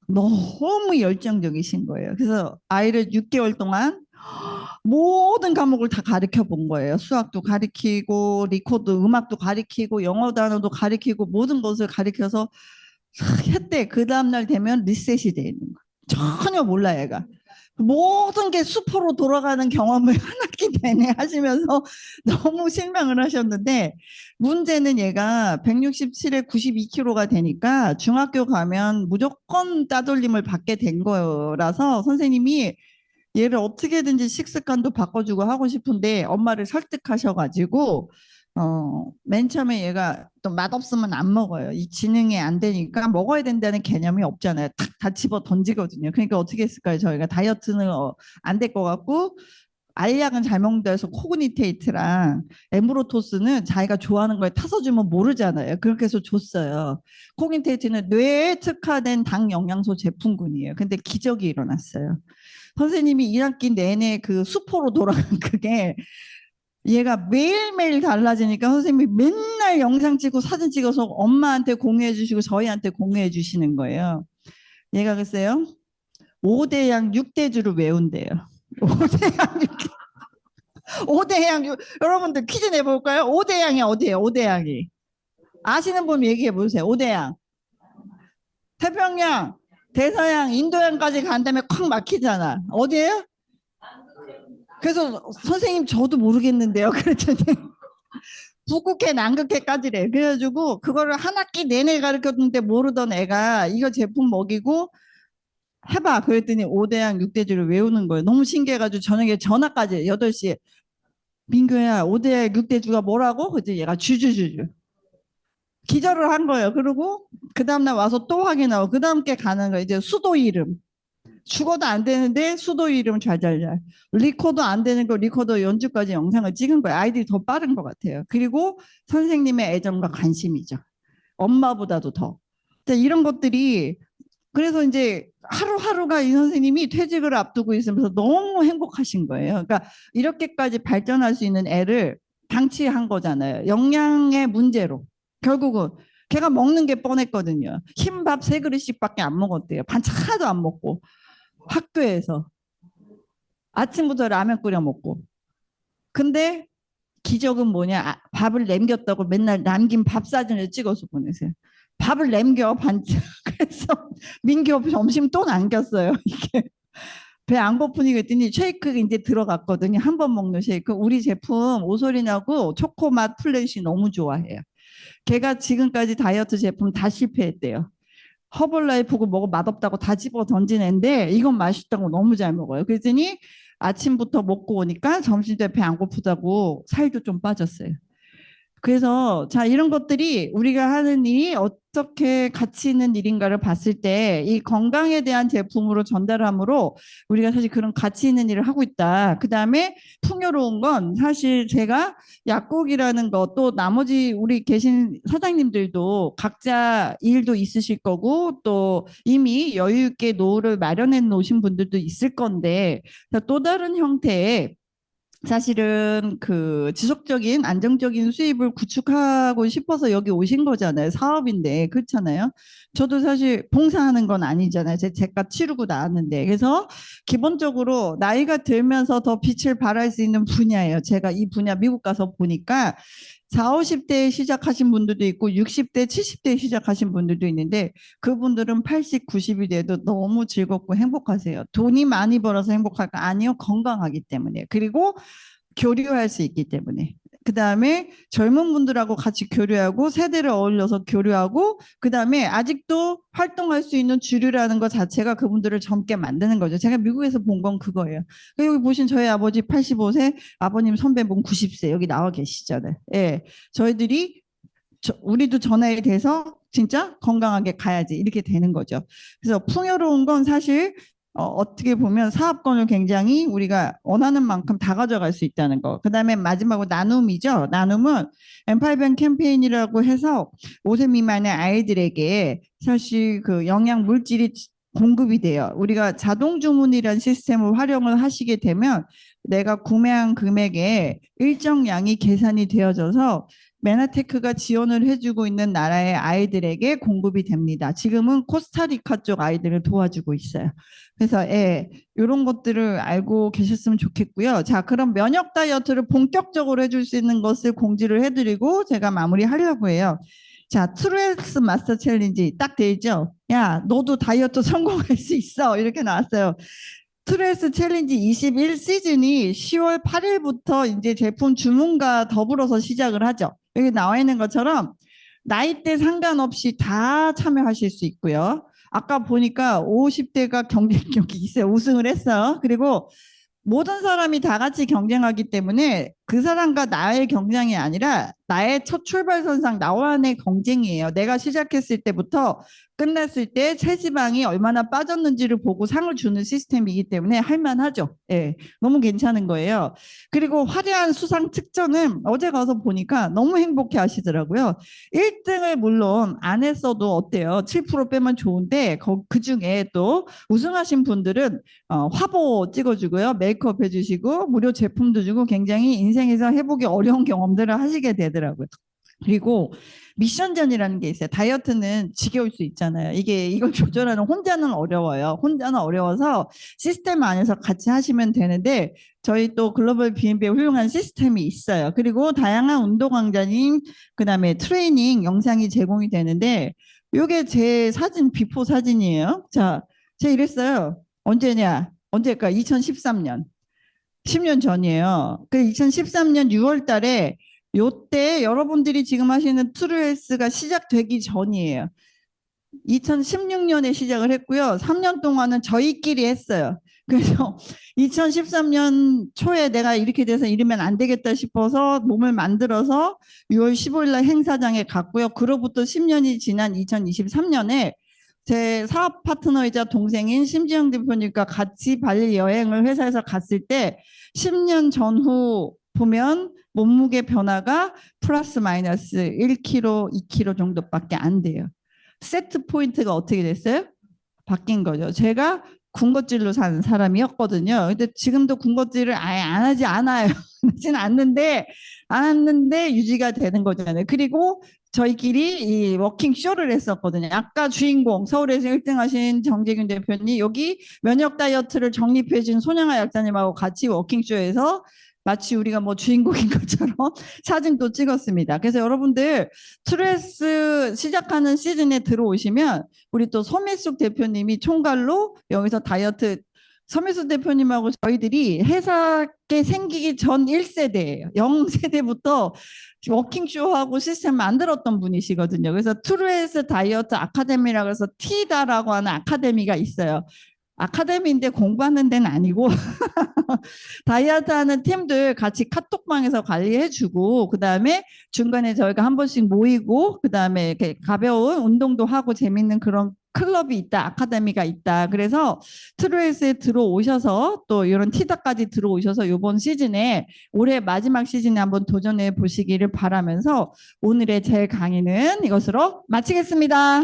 너무 열정적이신 거예요. 그래서 아이를 6개월 동안 모든 과목을 다 가르쳐 본 거예요. 수학도 가르치고, 리코드 음악도 가르치고, 영어 단어도 가르치고, 모든 것을 가르쳐서 했대. 그 다음날 되면 리셋이 돼 있는 거야. 전혀 몰라, 얘가. 모든 게 수포로 돌아가는 경험을 한 학기 내내 하시면서 너무 실망을 하셨는데, 문제는 얘가 167에 92kg가 되니까 중학교 가면 무조건 따돌림을 받게 된 거라서 선생님이 얘를 어떻게든지 식습관도 바꿔주고 하고 싶은데 엄마를 설득하셔가지고 맨 처음에 얘가 또 맛없으면 안 먹어요. 이 지능이 안 되니까 먹어야 된다는 개념이 없잖아요. 탁 다 집어 던지거든요. 그러니까 어떻게 했을까요? 저희가 다이어트는 안 될 것 같고 알약은 잘 먹는다 해서 코그니테이트랑 에무로토스는 자기가 좋아하는 거에 타서 주면 모르잖아요. 그렇게 해서 줬어요. 코그니테이트는 뇌에 특화된 당 영양소 제품군이에요. 근데 기적이 일어났어요. 선생님이 1학기 내내 그 수포로 돌아간 그게 얘가 매일매일 달라지니까 선생님이 맨날 영상 찍고 사진 찍어서 엄마한테 공유해 주시고 저희한테 공유해 주시는 거예요. 얘가 글쎄요. 5대양 6대주를 외운대요. 5대양 6대. 5대양 여러분들 퀴즈 내볼까요? 5대양이 어디예요? 5대양이. 아시는 분 얘기해 보세요. 5대양. 태평양, 대서양, 인도양까지 간 다음에 콱 막히잖아. 어디예요? 그래서 선생님 저도 모르겠는데요. 그랬더니 북극해 남극해까지래. 그래가지고 그거를 한 학기 내내 가르쳤는데 모르던 애가 이거 제품 먹이고 해봐. 그랬더니 5대양 6대주를 외우는 거예요. 너무 신기해가지고 저녁에 전화까지 8시에 민규야 5대양 6대주가 뭐라고? 그랬더니 얘가 주주주주. 기절을 한 거예요. 그리고 그 다음날 와서 또 확인하고 그 다음 게 가는 거예요. 이제 수도 이름. 죽어도 안 되는데 수도 이름 잘잘잘. 리코더 안 되는 거 리코더 연주까지 영상을 찍은 거예요. 아이들이 더 빠른 것 같아요. 그리고 선생님의 애정과 관심이죠. 엄마보다도 더. 이런 것들이 그래서 이제 하루하루가 이 선생님이 퇴직을 앞두고 있으면서 너무 행복하신 거예요. 그러니까 이렇게까지 발전할 수 있는 애를 방치한 거잖아요. 영양의 문제로. 결국은 걔가 먹는 게 뻔했거든요. 흰밥 3그릇씩밖에 안 먹었대요. 반찬 하나도 안 먹고. 학교에서 아침부터 라면 끓여 먹고. 근데 기적은 뭐냐? 밥을 남겼다고 맨날 남긴 밥 사진을 찍어서 보내세요. 밥을 남겨 반찬. 그래서 민규 점심 또 남겼어요. 이게 배 안 고프니 그랬더니 쉐이크 이제 들어갔거든요. 한 번 먹는 쉐이크. 우리 제품 오소리나고 초코맛 플랫이 너무 좋아해요. 걔가 지금까지 다이어트 제품 다 실패했대요. 허벌라이프고 뭐고 맛없다고 다 집어 던진 애인데 이건 맛있다고 너무 잘 먹어요. 그랬더니 아침부터 먹고 오니까 점심때 배 안 고프다고 살도 좀 빠졌어요. 그래서 자 이런 것들이 우리가 하는 일이 어떻게 가치 있는 일인가를 봤을 때 이 건강에 대한 제품으로 전달함으로 우리가 사실 그런 가치 있는 일을 하고 있다. 그다음에 풍요로운 건 사실 제가 약국이라는 것 또 나머지 우리 계신 사장님들도 각자 일도 있으실 거고 또 이미 여유 있게 노후를 마련해 놓으신 분들도 있을 건데 또 다른 형태의 사실은 그 지속적인 안정적인 수입을 구축하고 싶어서 여기 오신 거잖아요. 사업인데 그렇잖아요. 저도 사실 봉사하는 건 아니잖아요. 제 제값 치르고 나왔는데 그래서 기본적으로 나이가 들면서 더 빛을 발할 수 있는 분야예요. 제가 이 분야 미국 가서 보니까 4, 50대에 시작하신 분들도 있고 60대, 70대에 시작하신 분들도 있는데 그분들은 80, 90이 돼도 너무 즐겁고 행복하세요. 돈이 많이 벌어서 행복할까? 아니요. 건강하기 때문에. 그리고 교류할 수 있기 때문에. 그다음에 젊은 분들하고 같이 교류하고 세대를 어울려서 교류하고 그다음에 아직도 활동할 수 있는 주류라는 것 자체가 그분들을 젊게 만드는 거죠. 제가 미국에서 본 건 그거예요. 여기 보신 저희 아버지 85세, 아버님 선배분 90세 여기 나와 계시잖아요. 예. 저희들이 우리도 저 나이 돼서 진짜 건강하게 가야지 이렇게 되는 거죠. 그래서 풍요로운 건 사실 어떻게 보면 사업권을 굉장히 우리가 원하는 만큼 다 가져갈 수 있다는 거. 그다음에 마지막으로 나눔이죠. 나눔은 엠파이밴 캠페인이라고 해서 5세 미만의 아이들에게 사실 그 영양 물질이 공급이 돼요. 우리가 자동 주문이라는 시스템을 활용을 하시게 되면 내가 구매한 금액의 일정량이 계산이 되어져서 메나테크가 지원을 해주고 있는 나라의 아이들에게 공급이 됩니다. 지금은 코스타리카 쪽 아이들을 도와주고 있어요. 그래서 이런 것들을 알고 계셨으면 좋겠고요. 자, 그럼 면역 다이어트를 본격적으로 해줄 수 있는 것을 공지를 해드리고 제가 마무리하려고 해요. 자, 트루에스 마스터 챌린지 딱 돼 있죠? 야, 너도 다이어트 성공할 수 있어. 이렇게 나왔어요. 트루에스 챌린지 21 시즌이 10월 8일부터 이제 제품 주문과 더불어서 시작을 하죠. 여기 나와 있는 것처럼 나이대 상관없이 다 참여하실 수 있고요. 아까 보니까 50대가 경쟁력이 있어요. 우승을 했어요. 그리고 모든 사람이 다 같이 경쟁하기 때문에 그 사람과 나의 경쟁이 아니라 나의 첫 출발선상 나와의 경쟁이에요. 내가 시작했을 때부터 끝났을 때 체지방이 얼마나 빠졌는지를 보고 상을 주는 시스템이기 때문에 할만하죠. 예, 너무 괜찮은 거예요. 그리고 화려한 수상 특전은 어제 가서 보니까 너무 행복해 하시더라고요. 1등을 물론 안 했어도 어때요? 7% 빼면 좋은데 그 중에 또 우승하신 분들은 화보 찍어주고요. 메이크업 해주시고 무료 제품도 주고 굉장히 인생에서 해보기 어려운 경험들을 하시게 되더라고요. 그리고 미션전이라는 게 있어요. 다이어트는 지겨울 수 있잖아요. 이걸 조절하는 혼자는 어려워요. 혼자는 어려워서 시스템 안에서 같이 하시면 되는데 저희 또 글로벌 B&B의 훌륭한 시스템이 있어요. 그리고 다양한 운동 강좌님, 그다음에 트레이닝 영상이 제공이 되는데 이게 제 사진 비포 사진이에요. 자, 제가 이랬어요. 언제일까? 2013년. 10년 전이에요. 그 2013년 6월 달에 요때 여러분들이 지금 하시는 트루헬스가 시작되기 전이에요. 2016년에 시작을 했고요. 3년 동안은 저희끼리 했어요. 그래서 2013년 초에 내가 이렇게 돼서 이러면 안 되겠다 싶어서 몸을 만들어서 6월 15일 날 행사장에 갔고요. 그로부터 10년이 지난 2023년에 제 사업 파트너이자 동생인 심지영 대표님과 같이 발리 여행을 회사에서 갔을 때 10년 전후 보면 몸무게 변화가 플러스 마이너스 1kg, 2kg 정도밖에 안 돼요. 세트 포인트가 어떻게 됐어요? 바뀐 거죠. 제가 군것질로 사는 사람이었거든요. 근데 지금도 군것질을 아예 안 하지 않아요. 하진 않았는데 유지가 되는 거잖아요. 그리고 저희끼리 이 워킹 쇼를 했었거든요. 아까 주인공 서울에서 1등 하신 정재균 대표님 여기 면역 다이어트를 정립해 준 손양아 약사님하고 같이 워킹 쇼에서 마치 우리가 뭐 주인공인 것처럼 사진도 찍었습니다. 그래서 여러분들 트레스 시작하는 시즌에 들어오시면 우리 또 서미숙 대표님이 총괄로 여기서 다이어트 서미숙 대표님하고 저희들이 회사에 생기기 전 1세대예요. 0세대부터 워킹쇼하고 시스템 만들었던 분이시거든요. 그래서 트루에스 다이어트 아카데미라고 해서 티다라고 하는 아카데미가 있어요. 아카데미인데 공부하는 데는 아니고 다이어트 하는 팀들 같이 카톡방에서 관리해주고 그다음에 중간에 저희가 한 번씩 모이고 그다음에 이렇게 가벼운 운동도 하고 재밌는 그런 클럽이 있다, 아카데미가 있다. 그래서 트루에스에 들어오셔서 또 이런 티다까지 들어오셔서 이번 시즌에 올해 마지막 시즌에 한번 도전해 보시기를 바라면서 오늘의 제 강의는 이것으로 마치겠습니다.